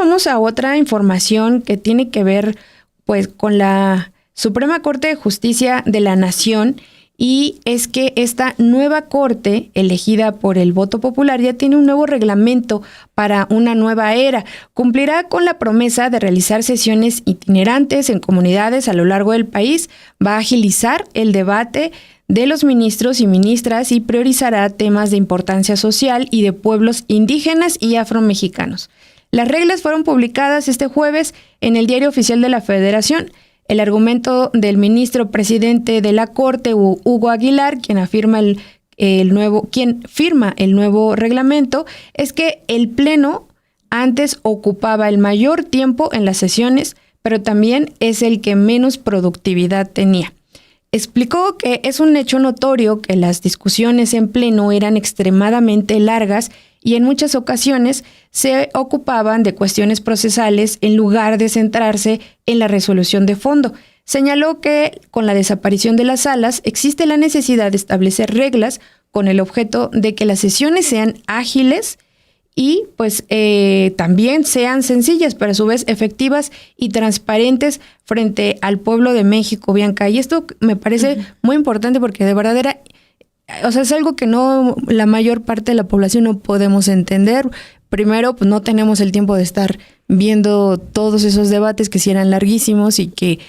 vamos a otra información que tiene que ver pues con la Suprema Corte de Justicia de la Nación, y es que esta nueva corte, elegida por el voto popular, ya tiene un nuevo reglamento para una nueva era. Cumplirá con la promesa de realizar sesiones itinerantes en comunidades a lo largo del país, va a agilizar el debate de los ministros y ministras y priorizará temas de importancia social y de pueblos indígenas y afromexicanos. Las reglas fueron publicadas este jueves en el Diario Oficial de la Federación. El argumento del ministro presidente de la Corte, Hugo Aguilar, quien firma el nuevo reglamento, es que el Pleno antes ocupaba el mayor tiempo en las sesiones, pero también es el que menos productividad tenía. Explicó que es un hecho notorio que las discusiones en Pleno eran extremadamente largas y en muchas ocasiones se ocupaban de cuestiones procesales en lugar de centrarse en la resolución de fondo. Señaló que con la desaparición de las salas existe la necesidad de establecer reglas con el objeto de que las sesiones sean ágiles y pues también sean sencillas, pero a su vez efectivas y transparentes frente al pueblo de México, Bianca. Y esto me parece muy importante porque de verdad es algo que no la mayor parte de la población no podemos entender. Primero, pues no tenemos el tiempo de estar viendo todos esos debates que sí eran larguísimos y que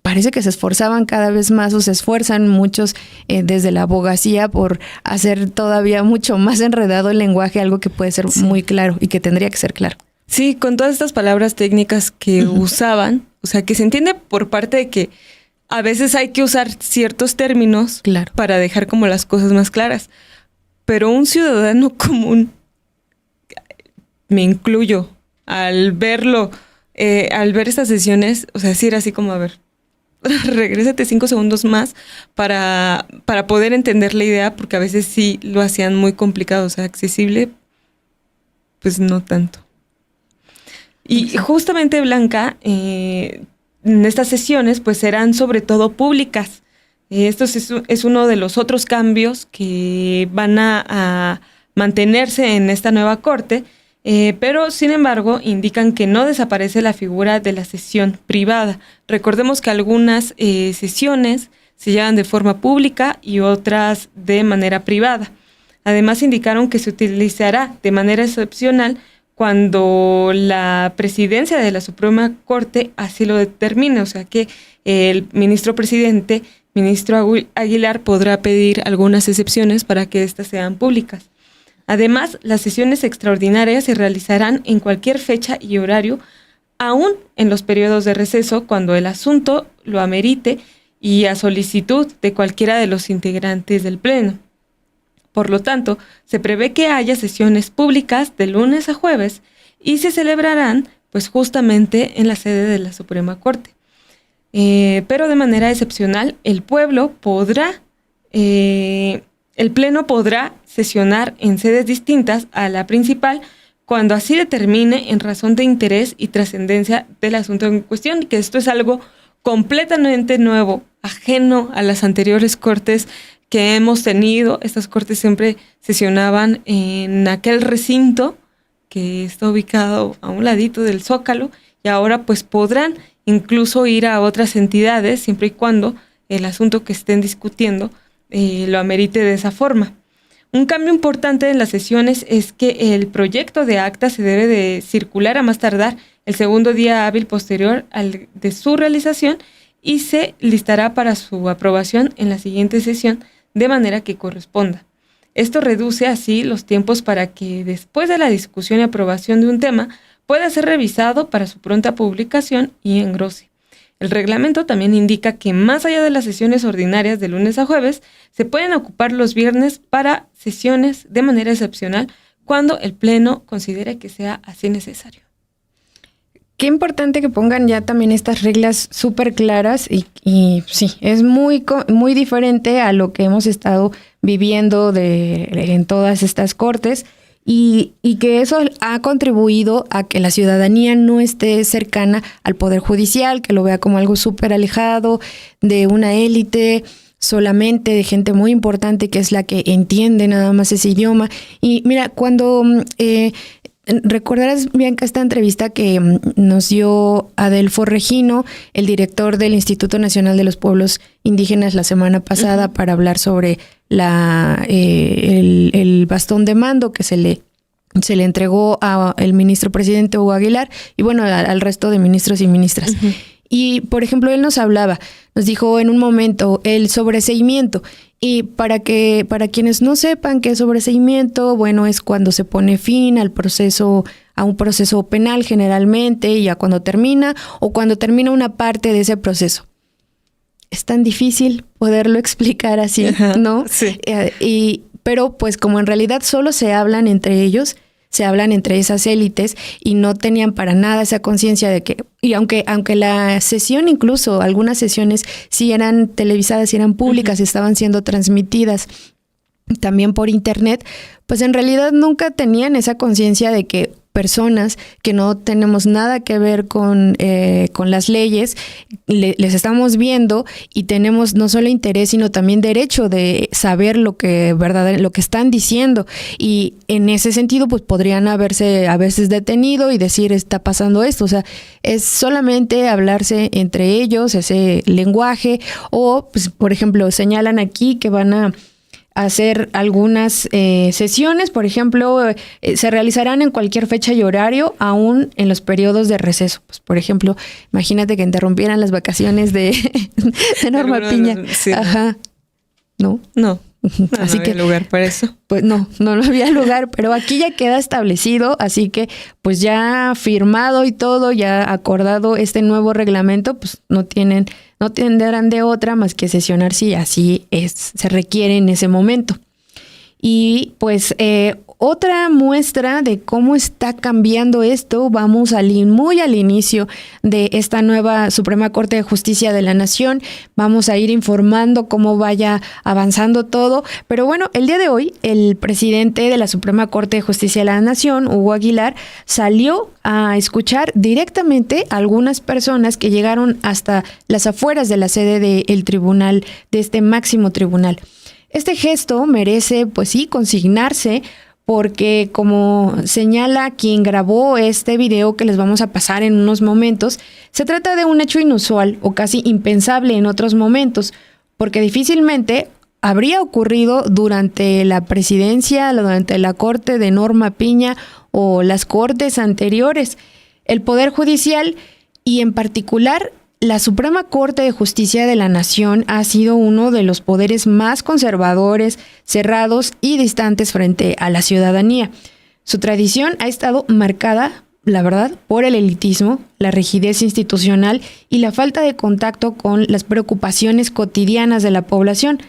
parece que se esforzaban cada vez más, o se esfuerzan muchos desde la abogacía por hacer todavía mucho más enredado el lenguaje, algo que puede ser muy claro y que tendría que ser claro. Sí, con todas estas palabras técnicas que usaban, o sea, que se entiende por parte de que a veces hay que usar ciertos términos para dejar como las cosas más claras. Pero un ciudadano común, me incluyo, al verlo, al ver estas sesiones, o sea, sí era así como, a ver, regrésate 5 segundos más para poder entender la idea, porque a veces sí lo hacían muy complicado, o sea, accesible, pues no tanto. Y justamente, Blanca, en estas sesiones pues serán sobre todo públicas. Esto es uno de los otros cambios que van a mantenerse en esta nueva corte, pero sin embargo indican que no desaparece la figura de la sesión privada. Recordemos que algunas sesiones se llevan de forma pública y otras de manera privada. Además indicaron que se utilizará de manera excepcional cuando la presidencia de la Suprema Corte así lo determine, o sea que el ministro presidente, ministro Aguilar, podrá pedir algunas excepciones para que éstas sean públicas. Además, las sesiones extraordinarias se realizarán en cualquier fecha y horario, aún en los periodos de receso, cuando el asunto lo amerite y a solicitud de cualquiera de los integrantes del Pleno. Por lo tanto, se prevé que haya sesiones públicas de lunes a jueves y se celebrarán pues justamente en la sede de la Suprema Corte. Pero de manera excepcional, el Pleno podrá sesionar en sedes distintas a la principal cuando así determine en razón de interés y trascendencia del asunto en cuestión, y que esto es algo completamente nuevo, ajeno a las anteriores cortes que hemos tenido. Estas cortes siempre sesionaban en aquel recinto que está ubicado a un ladito del Zócalo, y ahora pues podrán incluso ir a otras entidades siempre y cuando el asunto que estén discutiendo lo amerite de esa forma. Un cambio importante en las sesiones es que el proyecto de acta se debe de circular a más tardar el segundo día hábil posterior al de su realización y se listará para su aprobación en la siguiente sesión de manera que corresponda. Esto reduce así los tiempos para que después de la discusión y aprobación de un tema pueda ser revisado para su pronta publicación y engrose. El reglamento también indica que más allá de las sesiones ordinarias de lunes a jueves, se pueden ocupar los viernes para sesiones de manera excepcional cuando el Pleno considere que sea así necesario. Qué importante que pongan ya también estas reglas súper claras y sí, es muy diferente a lo que hemos estado viviendo en todas estas cortes. Y que eso ha contribuido a que la ciudadanía no esté cercana al Poder Judicial, que lo vea como algo súper alejado de una élite solamente, de gente muy importante que es la que entiende nada más ese idioma. Y mira, cuando recordarás, Bianca, esta entrevista que nos dio Adelfo Regino, el director del Instituto Nacional de los Pueblos Indígenas, la semana pasada, uh-huh, para hablar sobre el bastón de mando que se le entregó al ministro presidente Hugo Aguilar y bueno, al resto de ministros y ministras. Uh-huh. Y, por ejemplo, él nos dijo en un momento el sobreseimiento. Y para quienes no sepan qué es sobreseimiento, bueno, es cuando se pone fin a un proceso penal generalmente, y a cuando termina o cuando termina una parte de ese proceso. Es tan difícil poderlo explicar así, ¿no? Sí. Pero pues como en realidad solo se hablan entre ellos, se hablan entre esas élites y no tenían para nada esa conciencia de que, y aunque la sesión, incluso algunas sesiones sí eran televisadas, sí eran públicas, uh-huh, estaban siendo transmitidas también por internet, pues en realidad nunca tenían esa conciencia de que personas que no tenemos nada que ver con las leyes, les estamos viendo y tenemos no solo interés, sino también derecho de saber lo que están diciendo. Y en ese sentido, pues podrían haberse a veces detenido y decir, está pasando esto. O sea, es solamente hablarse entre ellos, ese lenguaje, o, pues, por ejemplo, señalan aquí que van a hacer algunas sesiones, por ejemplo, se realizarán en cualquier fecha y horario, aún en los periodos de receso. Pues, por ejemplo, imagínate que interrumpieran las vacaciones de Norma Piña. Sí. Ajá. ¿No? No. Así no había lugar para eso. Pues no había lugar, pero aquí ya queda establecido, así que pues ya firmado y todo, ya acordado este nuevo reglamento, pues no tendrán de otra más que sesionar si así se requiere en ese momento. Y pues otra muestra de cómo está cambiando esto, vamos muy al inicio de esta nueva Suprema Corte de Justicia de la Nación. Vamos a ir informando cómo vaya avanzando todo. Pero bueno, el día de hoy, el presidente de la Suprema Corte de Justicia de la Nación, Hugo Aguilar, salió a escuchar directamente a algunas personas que llegaron hasta las afueras de la sede del tribunal, de este máximo tribunal. Este gesto merece, pues sí, consignarse, porque como señala quien grabó este video que les vamos a pasar en unos momentos, se trata de un hecho inusual o casi impensable en otros momentos, porque difícilmente habría ocurrido durante la presidencia, durante la corte de Norma Piña o las cortes anteriores. El Poder Judicial y en particular la Suprema Corte de Justicia de la Nación ha sido uno de los poderes más conservadores, cerrados y distantes frente a la ciudadanía. Su tradición ha estado marcada, la verdad, por el elitismo, la rigidez institucional y la falta de contacto con las preocupaciones cotidianas de la población.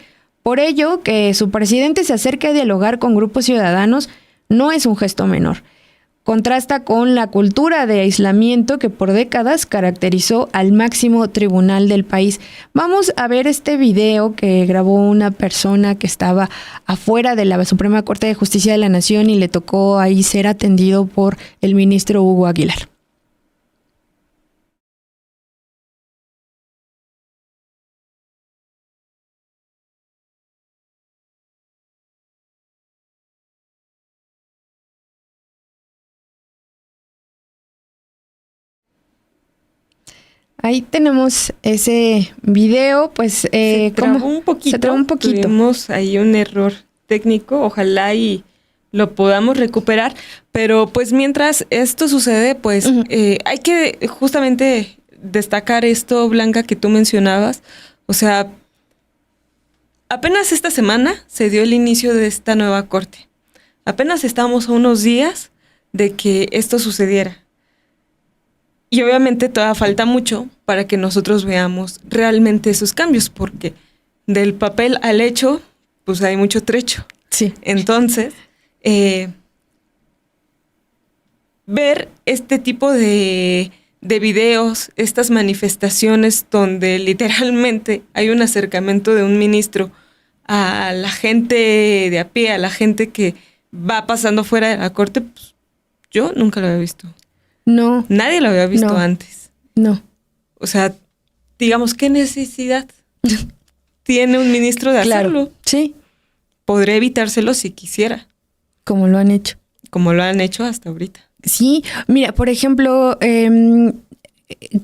Por ello, que su presidente se acerque a dialogar con grupos ciudadanos no es un gesto menor. Contrasta con la cultura de aislamiento que por décadas caracterizó al máximo tribunal del país. Vamos a ver este video que grabó una persona que estaba afuera de la Suprema Corte de Justicia de la Nación y le tocó ahí ser atendido por el ministro Hugo Aguilar. Ahí tenemos ese video, pues se trabó un poquito. Tuvimos ahí un error técnico, ojalá y lo podamos recuperar, pero pues mientras esto sucede, pues uh-huh, hay que justamente destacar esto, Blanca, que tú mencionabas. O sea, apenas esta semana se dio el inicio de esta nueva corte. Apenas estamos a unos días de que esto sucediera. Y obviamente todavía falta mucho para que nosotros veamos realmente esos cambios, porque del papel al hecho, pues hay mucho trecho. Sí. Entonces, ver este tipo de videos, estas manifestaciones donde literalmente hay un acercamiento de un ministro a la gente de a pie, a la gente que va pasando fuera de la corte, pues yo nunca lo había visto. No. Nadie lo había visto antes. No. O sea, digamos, ¿qué necesidad tiene un ministro de hacerlo? Sí. Podría evitárselo si quisiera. Como lo han hecho. como lo han hecho hasta ahorita. Sí, mira, por ejemplo,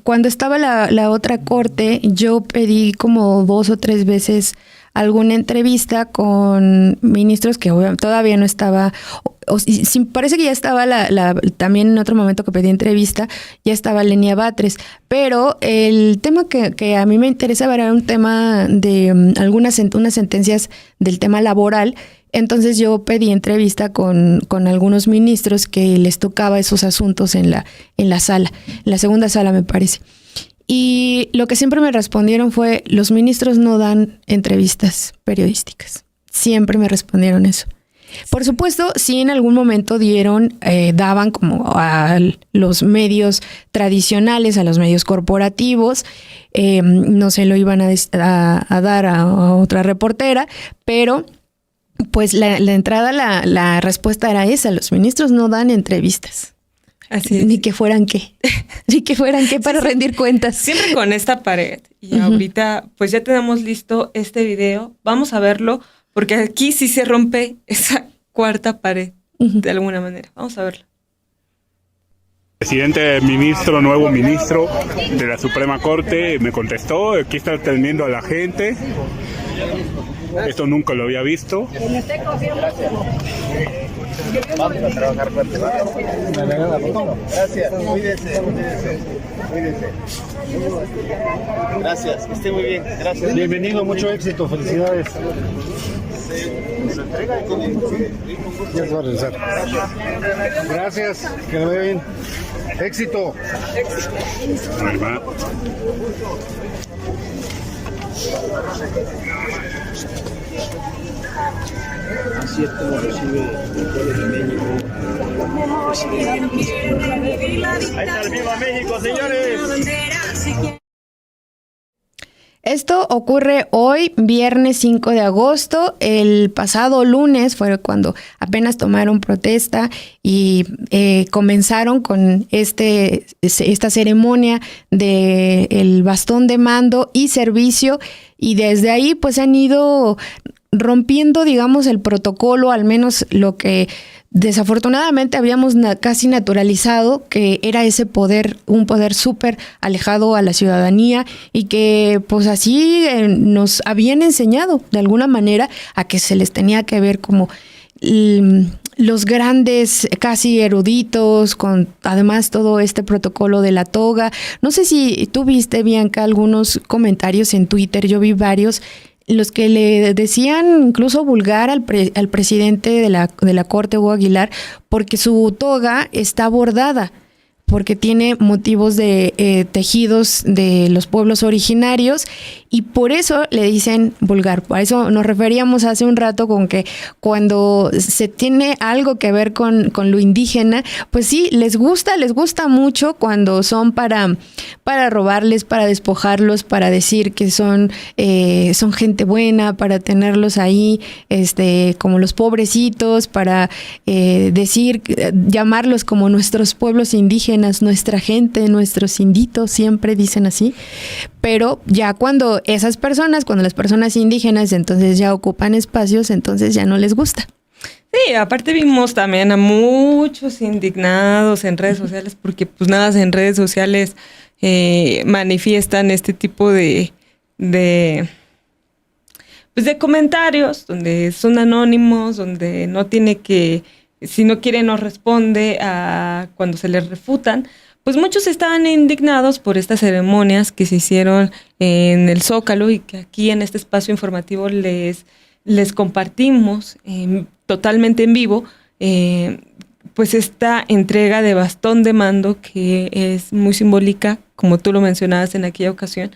cuando estaba la otra corte, yo pedí como 2 o 3 veces alguna entrevista con ministros que todavía no estaba, parece que ya estaba también en otro momento que pedí entrevista, ya estaba Lenia Batres, pero el tema que a mí me interesaba era un tema de unas sentencias del tema laboral. Entonces yo pedí entrevista con algunos ministros que les tocaba esos asuntos en la sala, en la segunda sala me parece. Y lo que siempre me respondieron fue, los ministros no dan entrevistas periodísticas. Siempre me respondieron eso. Por supuesto, sí en algún momento daban como a los medios tradicionales, a los medios corporativos, no se lo iban a dar a otra reportera, pero pues la entrada, la respuesta era esa, los ministros no dan entrevistas. Así es. Ni que fueran qué. Ni que fueran qué para rendir cuentas. Siempre con esta pared. Y ahorita pues ya tenemos listo este video. Vamos a verlo porque aquí sí se rompe esa cuarta pared de alguna manera. Vamos a verlo. Presidente, nuevo ministro de la Suprema Corte me contestó, aquí está atendiendo a la gente. Esto nunca lo había visto. Vamos a trabajar fuerte. Gracias, cuídese. Gracias, que esté muy bien. Gracias. Bienvenido, mucho éxito, felicidades. Ya se va a regresar. Gracias, que le vaya bien. Éxito. Ahí va. Así es como recibe el pueblo de México. Ahí está el Viva México, señores. Esto ocurre hoy, viernes 5 de agosto. El pasado lunes fue cuando apenas tomaron protesta y comenzaron con esta ceremonia del bastón de mando y servicio. Y desde ahí pues han ido rompiendo, digamos, el protocolo, al menos lo que desafortunadamente habíamos casi naturalizado, que era ese poder, un poder súper alejado a la ciudadanía y que pues así nos habían enseñado de alguna manera a que se les tenía que ver como los grandes, casi eruditos, con además todo este protocolo de la toga. No sé si tú viste, Bianca, algunos comentarios en Twitter, yo vi varios, los que le decían incluso vulgar al presidente de la Corte, Hugo Aguilar, porque su toga está bordada, porque tiene motivos de tejidos de los pueblos originarios y por eso le dicen vulgar. Por eso nos referíamos hace un rato con que cuando se tiene algo que ver con lo indígena, pues sí, les gusta mucho cuando son para robarles, para despojarlos, para decir que son gente buena, para tenerlos ahí como los pobrecitos, para llamarlos como nuestros pueblos indígenas, nuestra gente, nuestros inditos, siempre dicen así. Pero ya cuando las personas indígenas entonces ya ocupan espacios, entonces ya no les gusta. Sí, aparte vimos también a muchos indignados en redes sociales, porque pues nada, en redes sociales manifiestan este tipo de comentarios, donde son anónimos, donde no tiene que, si no quiere no responde a cuando se les refutan. Pues muchos estaban indignados por estas ceremonias que se hicieron en el Zócalo y que aquí en este espacio informativo les compartimos totalmente en vivo, pues esta entrega de bastón de mando que es muy simbólica, como tú lo mencionabas en aquella ocasión,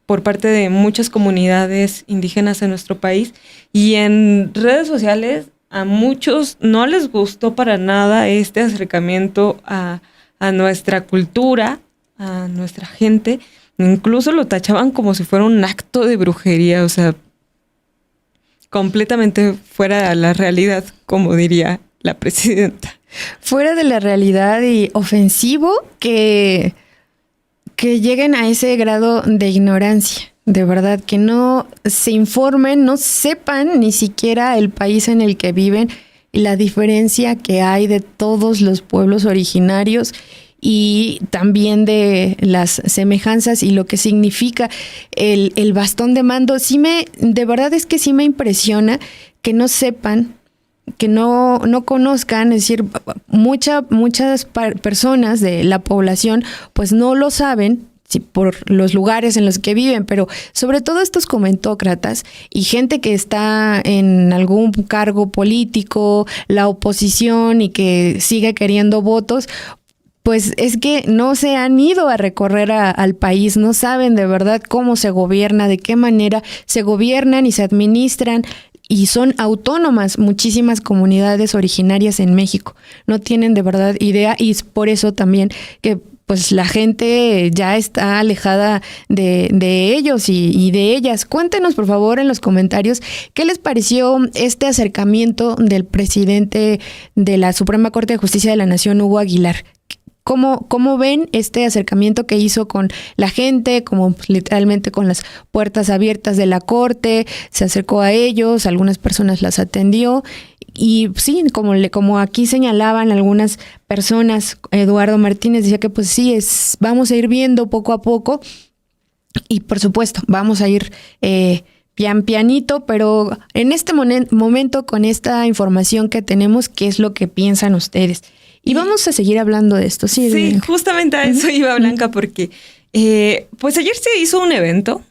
por parte de muchas comunidades indígenas en nuestro país. Y en redes sociales a muchos no les gustó para nada este acercamiento a nuestra cultura, a nuestra gente. Incluso lo tachaban como si fuera un acto de brujería, o sea, completamente fuera de la realidad, como diría la presidenta. Fuera de la realidad y ofensivo que lleguen a ese grado de ignorancia, de verdad, que no se informen, no sepan ni siquiera el país en el que viven. la diferencia que hay de todos los pueblos originarios y también de las semejanzas y lo que significa el bastón de mando. De verdad es que sí me impresiona que no sepan, que no conozcan, es decir, muchas personas de la población pues no lo saben, sí, por los lugares en los que viven, pero sobre todo estos comentócratas y gente que está en algún cargo político, la oposición y que sigue queriendo votos, pues es que no se han ido a recorrer al país, no saben de verdad cómo se gobierna, de qué manera se gobiernan y se administran. Y son autónomas muchísimas comunidades originarias en México. No tienen de verdad idea y es por eso también que pues la gente ya está alejada de ellos y de ellas. Cuéntenos por favor en los comentarios qué les pareció este acercamiento del presidente de la Suprema Corte de Justicia de la Nación, Hugo Aguilar. ¿Cómo ven este acercamiento que hizo con la gente, como literalmente con las puertas abiertas de la corte? Se acercó a ellos, algunas personas las atendió y sí, como aquí señalaban algunas personas, Eduardo Martínez decía que pues sí, vamos a ir viendo poco a poco y por supuesto vamos a ir pianito, pero en este momento con esta información que tenemos, ¿qué es lo que piensan ustedes? Y vamos a seguir hablando de esto. Sí, justamente a eso iba Blanca, porque pues ayer se hizo un evento,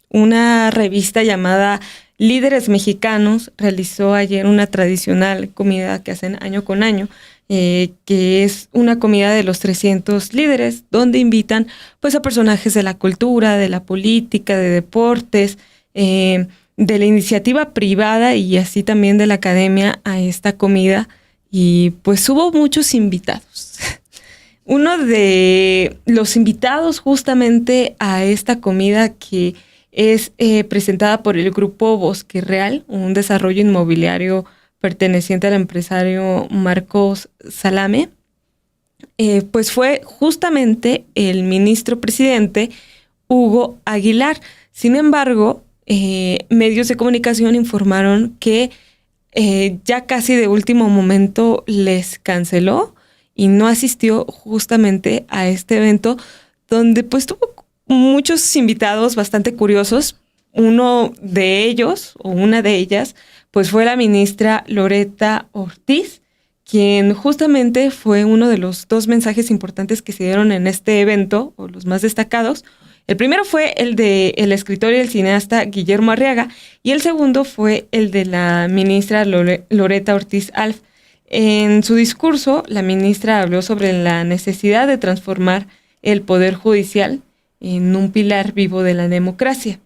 una revista llamada Líderes Mexicanos realizó ayer una tradicional comida que hacen año con año, que es una comida de los 300 líderes, donde invitan pues a personajes de la cultura, de la política, de deportes, de la iniciativa privada y así también de la academia a esta comida. Y pues hubo muchos invitados. Uno de los invitados justamente a esta comida que es presentada por el Grupo Bosque Real, un desarrollo inmobiliario perteneciente al empresario Marcos Salame, pues fue justamente el ministro presidente Hugo Aguilar. Sin embargo, medios de comunicación informaron que ya casi de último momento les canceló y no asistió justamente a este evento donde pues tuvo muchos invitados bastante curiosos. Uno de ellos o una de ellas pues fue la ministra Loretta Ortiz, quien justamente fue uno de los dos mensajes importantes que se dieron en este evento o los más destacados. El primero fue el de el escritor y el cineasta Guillermo Arriaga y el segundo fue el de la ministra Loretta Ortiz Alf. En su discurso, la ministra habló sobre la necesidad de transformar el Poder Judicial en un pilar vivo de la democracia.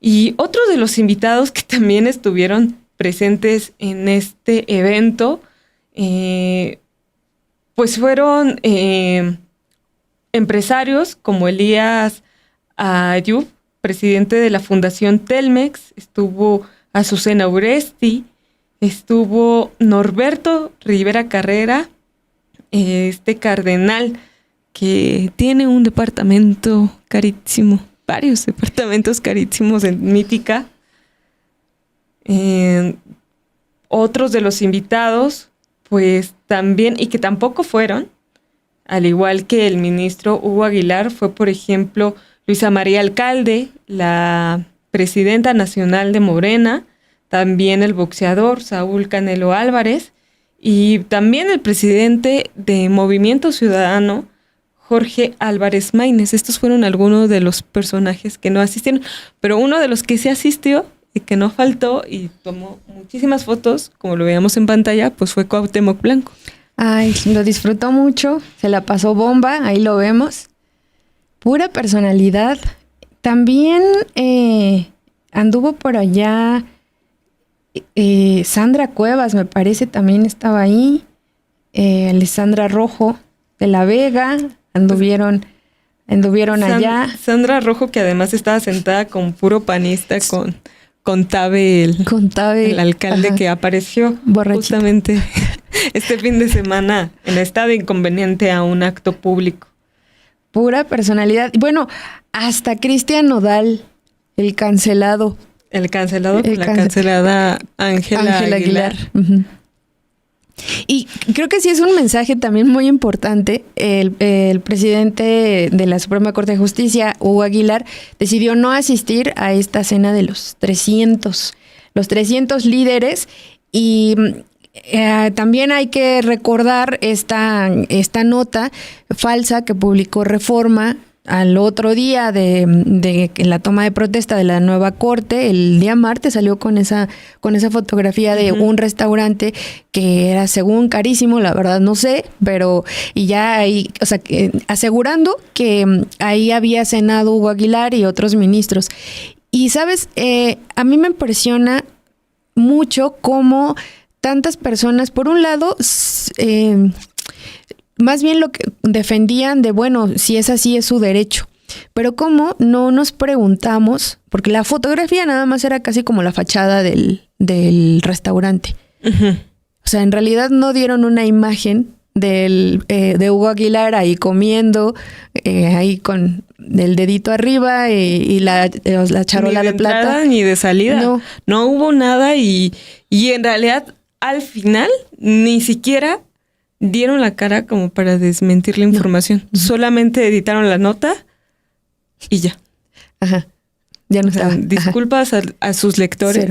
Y otro de los invitados que también estuvieron presentes en este evento, pues fueron empresarios como Elías Ayub, presidente de la Fundación Telmex, estuvo Azucena Uresti, estuvo Norberto Rivera Carrera, este cardenal que tiene un departamento carísimo, varios departamentos carísimos en Mítica. Otros de los invitados, pues también, y que tampoco fueron, al igual que el ministro Hugo Aguilar, fue por ejemplo Luisa María Alcalde, la presidenta nacional de Morena, también el boxeador Saúl Canelo Álvarez y también el presidente de Movimiento Ciudadano, Jorge Álvarez Maínez. Estos fueron algunos de los personajes que no asistieron, pero uno de los que sí asistió y que no faltó y tomó muchísimas fotos, como lo veíamos en pantalla, pues fue Cuauhtémoc Blanco. Ay, lo disfrutó mucho, se la pasó bomba, ahí lo vemos. Pura personalidad. También anduvo por allá Sandra Cuevas, me parece, también estaba ahí. Alessandra Rojo de la Vega, anduvieron allá. Sandra Rojo, que además estaba sentada con puro panista, con Tabe, el alcalde, ajá, que apareció borrachito justamente este fin de semana en estado inconveniente a un acto público. Pura personalidad. Bueno, hasta Cristian Nodal, el cancelado. La cancelada Ángela Aguilar. Uh-huh. Y creo que sí es un mensaje también muy importante. El presidente de la Suprema Corte de Justicia, Hugo Aguilar, decidió no asistir a esta cena de los 300 líderes. Y también hay que recordar esta nota falsa que publicó Reforma al otro día de la toma de protesta de la nueva corte. El día martes salió con esa fotografía de un restaurante que era según carísimo, la verdad no sé, pero y ya ahí, o sea, asegurando que ahí había cenado Hugo Aguilar y otros ministros. Y sabes, a mí me impresiona mucho cómo tantas personas, por un lado, más bien lo que defendían de, bueno, si es así es su derecho. Pero cómo no nos preguntamos, porque la fotografía nada más era casi como la fachada del restaurante. Uh-huh. O sea, en realidad no dieron una imagen de Hugo Aguilar ahí comiendo, ahí con el dedito arriba y la charola de plata. Ni de entrada ni de salida. No hubo nada y en realidad al final ni siquiera dieron la cara como para desmentir la información. No. Solamente editaron la nota y ya. Ajá. Ya no estaba. Disculpas a sus lectores.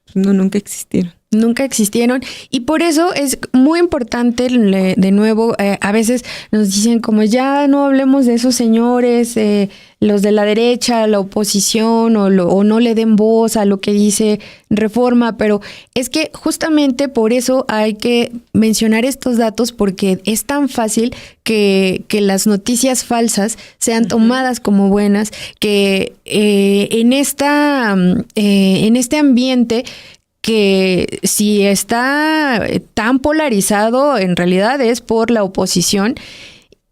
Cero. No, nunca existieron. Nunca existieron. Y por eso es muy importante, de nuevo, a veces nos dicen como ya no hablemos de esos señores, los de la derecha, la oposición, o no le den voz a lo que dice Reforma, pero es que justamente por eso hay que mencionar estos datos, porque es tan fácil que las noticias falsas sean tomadas como buenas, que en este ambiente que si está tan polarizado, en realidad es por la oposición.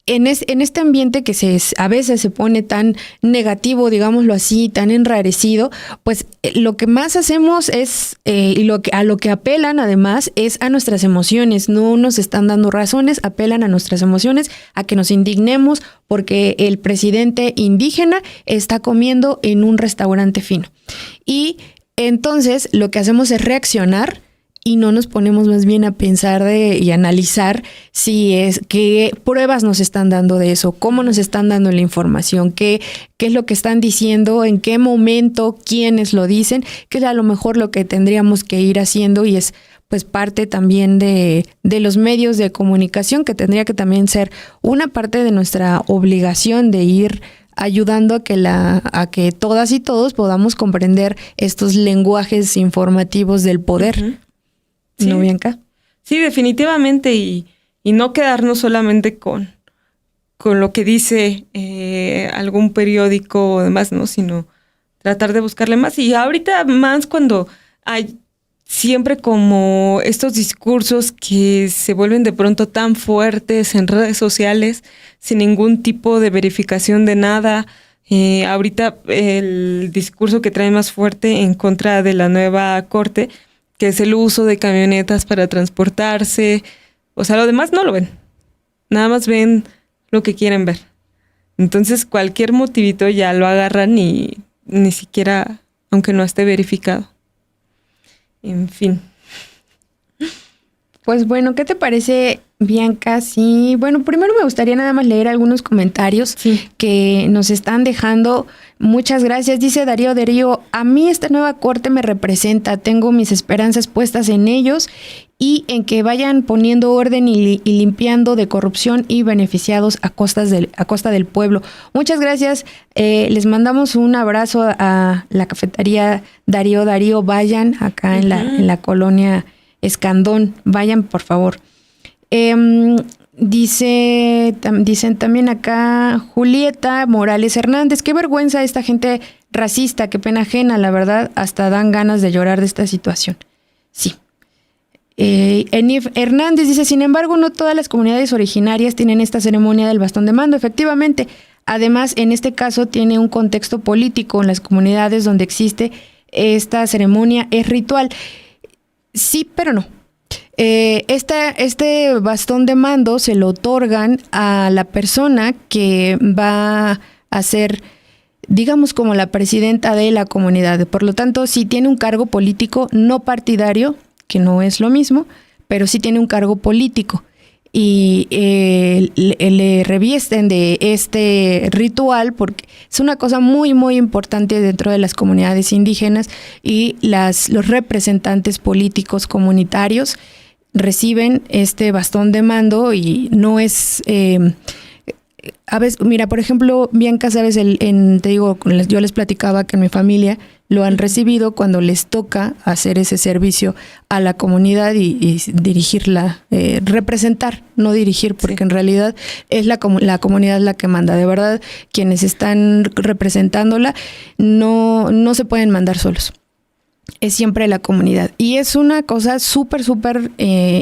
En este ambiente que a veces se pone tan negativo, digámoslo así, tan enrarecido, pues lo que más hacemos es, y a lo que apelan además, es a nuestras emociones. No nos están dando razones, apelan a nuestras emociones, a que nos indignemos porque el presidente indígena está comiendo en un restaurante fino. Y entonces lo que hacemos es reaccionar y no nos ponemos más bien a pensar y analizar qué pruebas nos están dando de eso, cómo nos están dando la información, qué es lo que están diciendo, en qué momento, quiénes lo dicen, que es a lo mejor lo que tendríamos que ir haciendo, y es pues parte también de los medios de comunicación, que tendría que también ser una parte de nuestra obligación de ir ayudando a que todas y todos podamos comprender estos lenguajes informativos del poder. Uh-huh. Sí. ¿No, Bianca? Sí, definitivamente, y no quedarnos solamente con lo que dice algún periódico o demás, ¿no? Sino tratar de buscarle más. Y ahorita más cuando hay siempre como estos discursos que se vuelven de pronto tan fuertes en redes sociales, sin ningún tipo de verificación de nada. Ahorita el discurso que trae más fuerte en contra de la nueva corte, que es el uso de camionetas para transportarse. O sea, lo demás no lo ven. Nada más ven lo que quieren ver. Entonces cualquier motivito ya lo agarran y ni siquiera, aunque no esté verificado. En fin. Pues bueno, ¿qué te parece, Bianca? Sí, bueno, primero me gustaría nada más leer algunos comentarios que nos están dejando. Muchas gracias. Dice Darío, a mí esta nueva corte me representa. Tengo mis esperanzas puestas en ellos y en que vayan poniendo orden y limpiando de corrupción y beneficiados a costa del pueblo. Muchas gracias. Les mandamos un abrazo a la cafetería Darío. Vayan acá en la colonia Escandón. Vayan, por favor. Dicen también acá Julieta Morales Hernández, qué vergüenza esta gente racista, qué pena ajena, la verdad, hasta dan ganas de llorar de esta situación. Sí. Enif Hernández dice, sin embargo, no todas las comunidades originarias tienen esta ceremonia del bastón de mando. Efectivamente, además, en este caso tiene un contexto político. En las comunidades donde existe esta ceremonia es ritual. Sí, pero no. Este bastón de mando se lo otorgan a la persona que va a ser, digamos, como la presidenta de la comunidad. Por lo tanto, si tiene un cargo político no partidario, que no es lo mismo, pero sí tiene un cargo político. Y le revisten de este ritual porque es una cosa muy, muy importante dentro de las comunidades indígenas, y los representantes políticos comunitarios reciben este bastón de mando y no es... a veces, mira, por ejemplo, Bianca, sabes, te digo, yo les platicaba que en mi familia lo han recibido cuando les toca hacer ese servicio a la comunidad y dirigirla, representar, no dirigir, porque en realidad es la comunidad la que manda. De verdad, quienes están representándola no se pueden mandar solos. Es siempre la comunidad. Y es una cosa súper, súper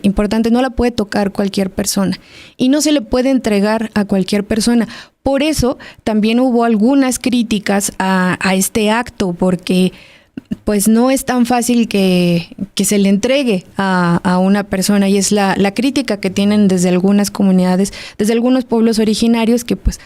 importante. No la puede tocar cualquier persona. Y no se le puede entregar a cualquier persona. Por eso también hubo algunas críticas a este acto, porque pues no es tan fácil que se le entregue a una persona. Y es la crítica que tienen desde algunas comunidades, desde algunos pueblos originarios que pues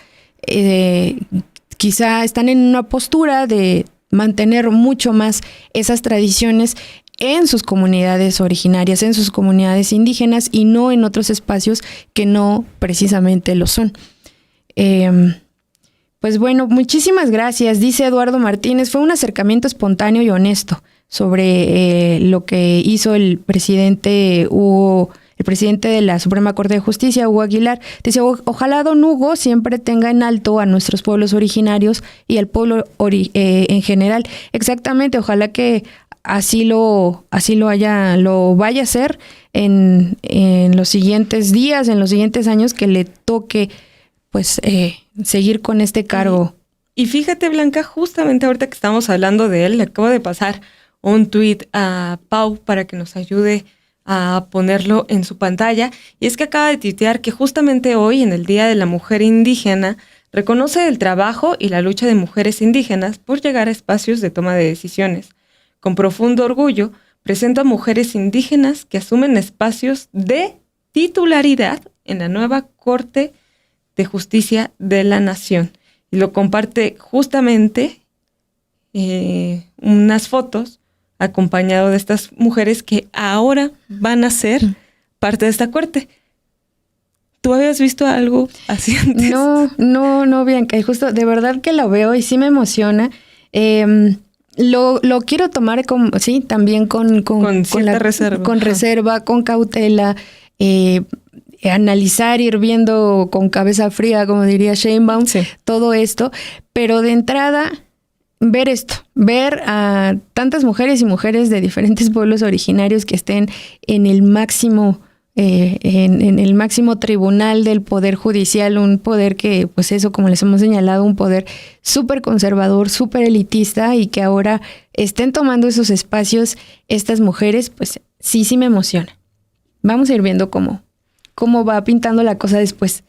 quizá están en una postura de mantener mucho más esas tradiciones en sus comunidades originarias, en sus comunidades indígenas, y no en otros espacios que no precisamente lo son. Pues bueno, muchísimas gracias. Dice Eduardo Martínez, fue un acercamiento espontáneo y honesto sobre lo que hizo el presidente de la Suprema Corte de Justicia, Hugo Aguilar. Dice, ojalá don Hugo siempre tenga en alto a nuestros pueblos originarios y al pueblo en general. Exactamente, ojalá que así lo vaya a hacer en los siguientes días, en los siguientes años que le toque pues seguir con este cargo. Y fíjate, Blanca, justamente ahorita que estamos hablando de él, le acabo de pasar un tuit a Pau para que nos ayude a ponerlo en su pantalla, y es que acaba de tuitear que justamente hoy, en el Día de la Mujer Indígena, reconoce el trabajo y la lucha de mujeres indígenas por llegar a espacios de toma de decisiones. Con profundo orgullo, presento a mujeres indígenas que asumen espacios de titularidad en la nueva Corte de Justicia de la Nación. Y lo comparte justamente unas fotos acompañado de estas mujeres que ahora van a ser parte de esta corte. ¿Tú habías visto algo así antes? No, Bianca, y justo de verdad que lo veo y sí me emociona. Lo quiero tomar también con cierta reserva. Con reserva, con cautela, analizar, ir viendo con cabeza fría, como diría Sheinbaum, todo esto, pero de entrada ver a tantas mujeres y mujeres de diferentes pueblos originarios que estén en el máximo en el máximo tribunal del Poder Judicial, un poder que, pues eso, como les hemos señalado, un poder súper conservador, súper elitista, y que ahora estén tomando esos espacios estas mujeres, pues sí me emociona. Vamos a ir viendo cómo va pintando la cosa después.